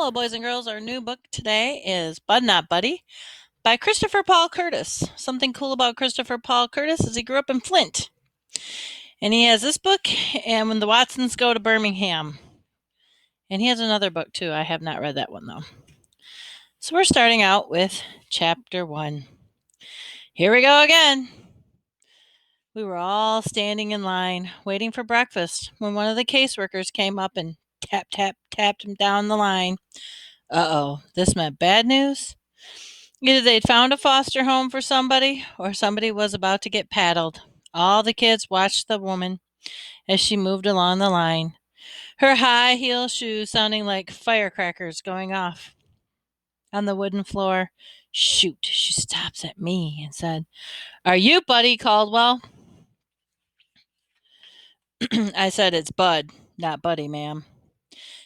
Hello, boys and girls. Our new book today is Bud Not Buddy by Christopher Paul Curtis. Something cool about Christopher Paul Curtis is he grew up in Flint. And he has this book, and When the Watsons Go to Birmingham. And he has another book, too. I have not read that one, though. So we're starting out with Chapter 1. Here we go again. We were all standing in line, waiting for breakfast, when one of the caseworkers came up and tapped him down the line. Uh-oh, this meant bad news? Either they'd found a foster home for somebody, or somebody was about to get paddled. All the kids watched the woman as she moved along the line, her high heel shoes sounding like firecrackers going off on the wooden floor. Shoot, she stops at me and said, "Are you Buddy Caldwell?" I said, "It's Bud, not Buddy, ma'am."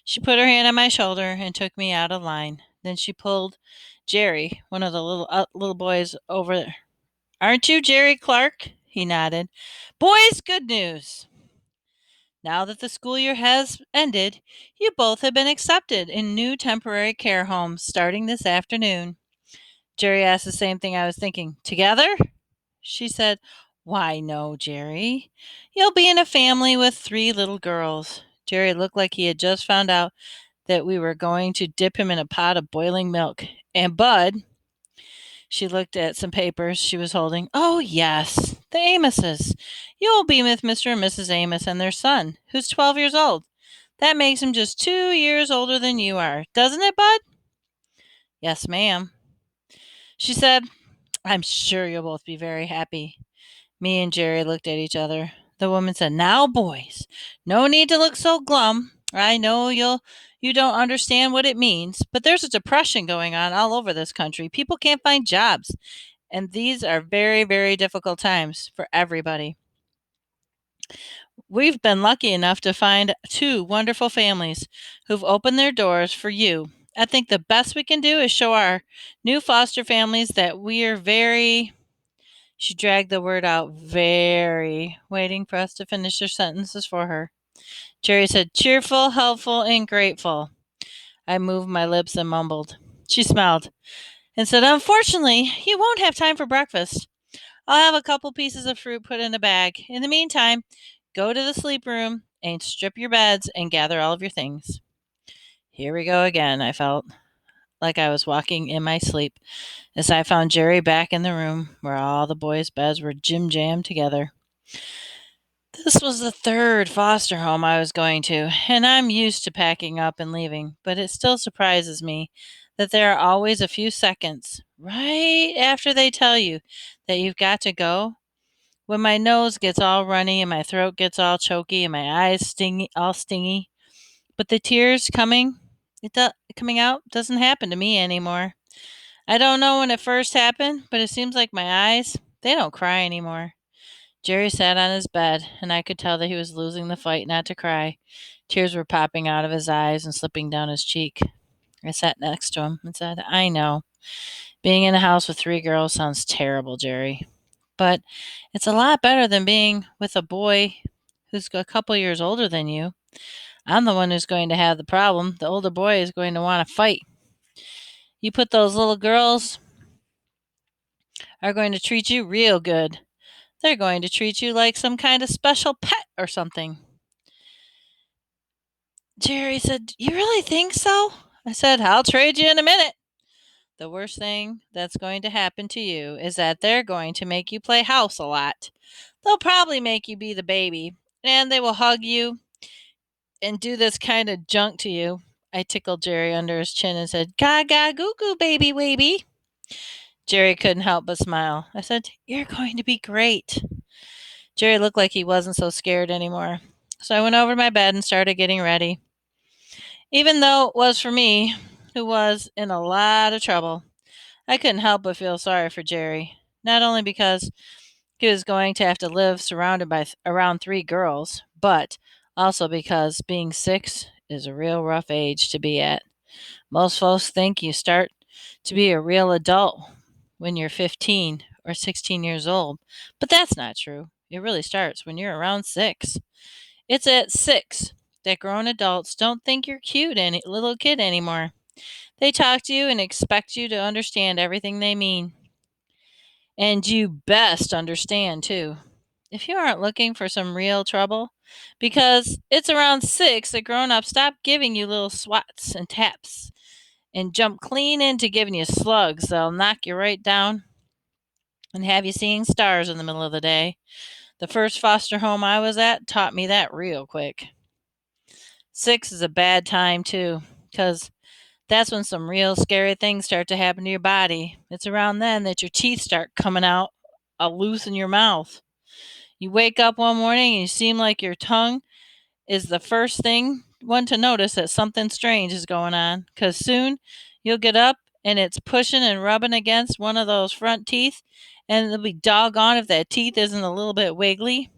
She put her hand on my shoulder and took me out of line. Then she pulled Jerry, one of the little boys, over. "Aren't you Jerry Clark?" He nodded. "Boys, good news. Now that the school year has ended, you both have been accepted in new temporary care homes starting this afternoon." Jerry asked the same thing I was thinking. "Together?" She said, "Why, no, Jerry. You'll be in a family with 3 little girls." Jerry looked like he had just found out that we were going to dip him in a pot of boiling milk. "And Bud," she looked at some papers she was holding. "Oh, yes, the Amoses. You will be with Mr. and Mrs. Amos and their son, who's 12 years old. That makes him just 2 years older than you are, doesn't it, Bud?" "Yes, ma'am." She said, "I'm sure you'll both be very happy." Me and Jerry looked at each other. The woman said, "Now, boys, no need to look so glum. I know you don't understand what it means, but there's a depression going on all over this country. People can't find jobs. And these are very, very difficult times for everybody. We've been lucky enough to find 2 wonderful families who've opened their doors for you. I think the best we can do is show our new foster families that we're very—" She dragged the word out, very, waiting for us to finish their sentences for her. Jerry said, "Cheerful, helpful, and grateful." I moved my lips and mumbled. She smiled and said, "Unfortunately, you won't have time for breakfast. I'll have a couple pieces of fruit put in a bag. In the meantime, go to the sleep room and strip your beds and gather all of your things." Here we go again, I felt like I was walking in my sleep as I found Jerry back in the room where all the boys' beds were jam-jammed together. This was the 3rd foster home I was going to, and I'm used to packing up and leaving, but it still surprises me that there are always a few seconds right after they tell you that you've got to go, when my nose gets all runny and my throat gets all choky and my eyes stingy. But the tears coming out doesn't happen to me anymore. I don't know when it first happened, but it seems like my eyes, they don't cry anymore. Jerry sat on his bed, and I could tell that he was losing the fight not to cry. Tears were popping out of his eyes and slipping down his cheek. I sat next to him and said, "I know. Being in a house with 3 girls sounds terrible, Jerry. But it's a lot better than being with a boy who's a couple years older than you. I'm the one who's going to have the problem. The older boy is going to want to fight. You put those little girls are going to treat you real good. They're going to treat you like some kind of special pet or something." Jerry said, "You really think so?" I said, "I'll trade you in a minute. The worst thing that's going to happen to you is that they're going to make you play house a lot. They'll probably make you be the baby, and they will hug you and do this kind of junk to you." I tickled Jerry under his chin and said, "Gaga goo goo, baby baby." Jerry couldn't help but smile. I said, "You're going to be great." Jerry looked like he wasn't so scared anymore. So I went over to my bed and started getting ready. Even though it was for me, who was in a lot of trouble, I couldn't help but feel sorry for Jerry. Not only because he was going to have to live surrounded by around 3 girls, but also because being 6 is a real rough age to be at. Most folks think you start to be a real adult when you're 15 or 16 years old, but that's not true. It really starts when you're around 6. It's at 6 that grown adults don't think you're cute any little kid anymore. They talk to you and expect you to understand everything they mean. And you best understand, too. If you aren't looking for some real trouble, because it's around 6 that grown ups stop giving you little swats and taps and jump clean into giving you slugs that'll knock you right down and have you seeing stars in the middle of the day. The first foster home I was at taught me that real quick. 6 is a bad time, too, because that's when some real scary things start to happen to your body. It's around then that your teeth start coming out loose in your mouth. You wake up one morning and you seem like your tongue is the first one to notice that something strange is going on, because soon you'll get up and it's pushing and rubbing against one of those front teeth, and it'll be doggone if that teeth isn't a little bit wiggly.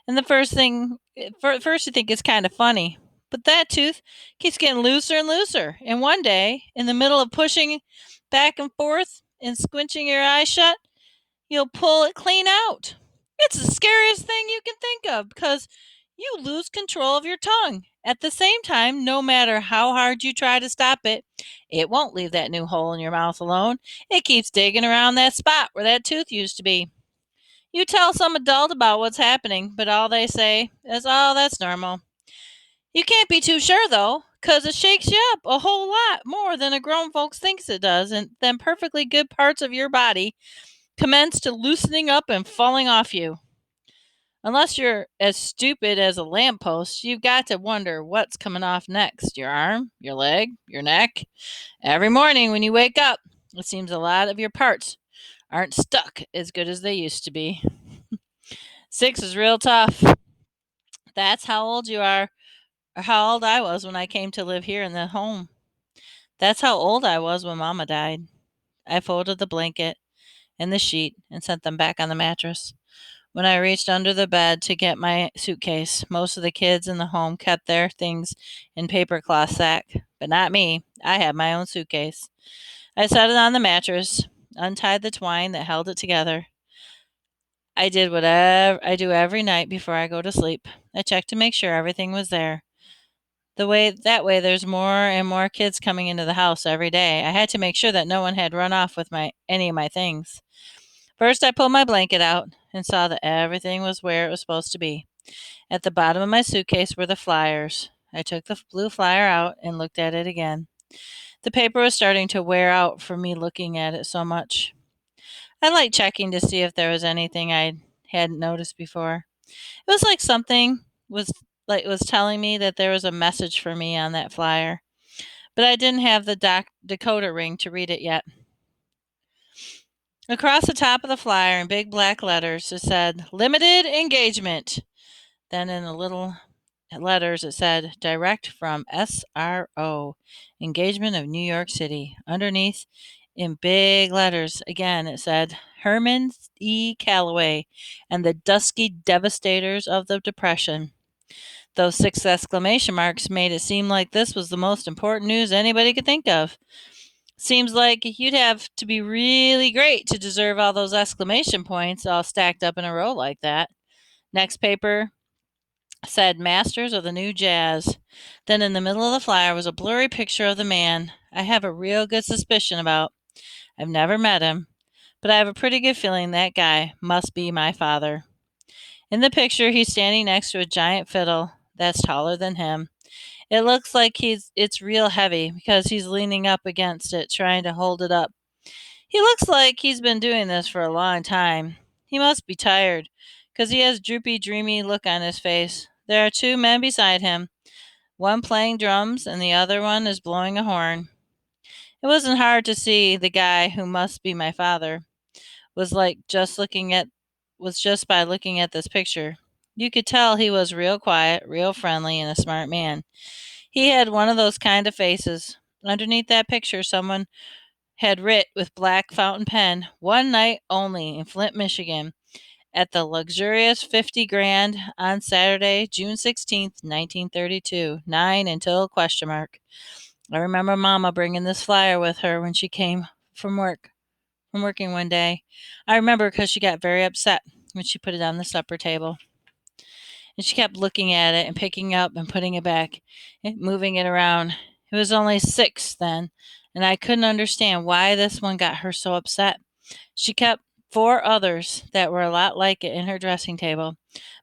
And first you think it's kind of funny, but that tooth keeps getting looser and looser. And one day, in the middle of pushing back and forth and squinching your eyes shut, you'll pull it clean out. It's the scariest thing you can think of, because you lose control of your tongue. At the same time, no matter how hard you try to stop it, it won't leave that new hole in your mouth alone. It keeps digging around that spot where that tooth used to be. You tell some adult about what's happening, but all they say is, "Oh, that's normal." You can't be too sure, though, 'cause it shakes you up a whole lot more than a grown folks thinks it does, and then perfectly good parts of your body commence to loosening up and falling off you. Unless you're as stupid as a lamppost, you've got to wonder what's coming off next. Your arm, your leg, your neck. Every morning when you wake up, it seems a lot of your parts aren't stuck as good as they used to be. 6 is real tough. That's how old you are, or how old I was when I came to live here in the home. That's how old I was when Mama died. I folded the blanket and the sheet and sent them back on the mattress. When I reached under the bed to get my suitcase, most of the kids in the home kept their things in paper cloth sack, but not me. I had my own suitcase. I set it on the mattress, untied the twine that held it together. I did whatever I do every night before I go to sleep. I checked to make sure everything was there. That way there's more and more kids coming into the house every day. I had to make sure that no one had run off with my any of my things. First I pulled my blanket out and saw that everything was where it was supposed to be. At the bottom of my suitcase were the flyers. I took the blue flyer out and looked at it again. The paper was starting to wear out from me looking at it so much. I liked checking to see if there was anything I hadn't noticed before. It was like something was telling me that there was a message for me on that flyer, but I didn't have the decoder ring to read it yet. Across the top of the flyer in big black letters it said limited engagement. Then in the little letters it said direct from SRO, Engagement of New York City. Underneath in big letters again it said Herman E. Calloway and the Dusky Devastators of the Depression. Those 6 exclamation marks made it seem like this was the most important news anybody could think of. Seems like you'd have to be really great to deserve all those exclamation points all stacked up in a row like that. Next paper said Masters of the New Jazz. Then in the middle of the flyer was a blurry picture of the man I have a real good suspicion about. I've never met him, but I have a pretty good feeling that guy must be my father. In the picture, he's standing next to a giant fiddle that's taller than him. It looks like it's real heavy because he's leaning up against it, trying to hold it up. He looks like he's been doing this for a long time. He must be tired, 'cause he has droopy, dreamy look on his face. There are 2 men beside him, one playing drums and the other one is blowing a horn. It wasn't hard to see the guy who must be my father was just by looking at this picture. You could tell he was real quiet, real friendly, and a smart man. He had one of those kind of faces. Underneath that picture, someone had writ with black fountain pen, "One night only in Flint, Michigan, at the luxurious 50 Grand on Saturday, June 16th, 1932, 9 until question mark." I remember Mama bringing this flyer with her when she came from working one day. I remember because she got very upset when she put it on the supper table. And she kept looking at it and picking up and putting it back and moving it around. It was only 6 then, and I couldn't understand why this one got her so upset. She kept 4 others that were a lot like it in her dressing table,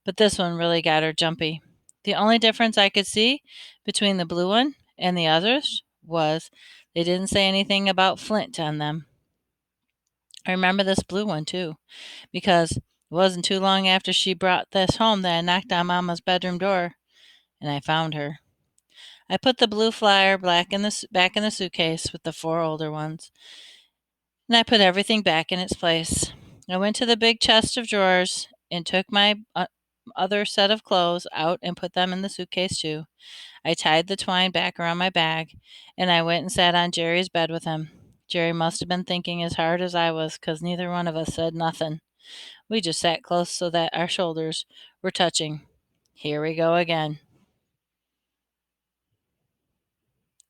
but this one really got her jumpy. The only difference I could see between the blue one and the others was they didn't say anything about Flint on them. I remember this blue one too, because it wasn't too long after she brought this home that I knocked on Mama's bedroom door and I found her. I put the blue flyer back in the suitcase with the 4 older ones, and I put everything back in its place. I went to the big chest of drawers and took my other set of clothes out and put them in the suitcase too. I tied the twine back around my bag, and I went and sat on Jerry's bed with him. Jerry must have been thinking as hard as I was, 'cause neither one of us said nothing. We just sat close so that our shoulders were touching. Here we go again.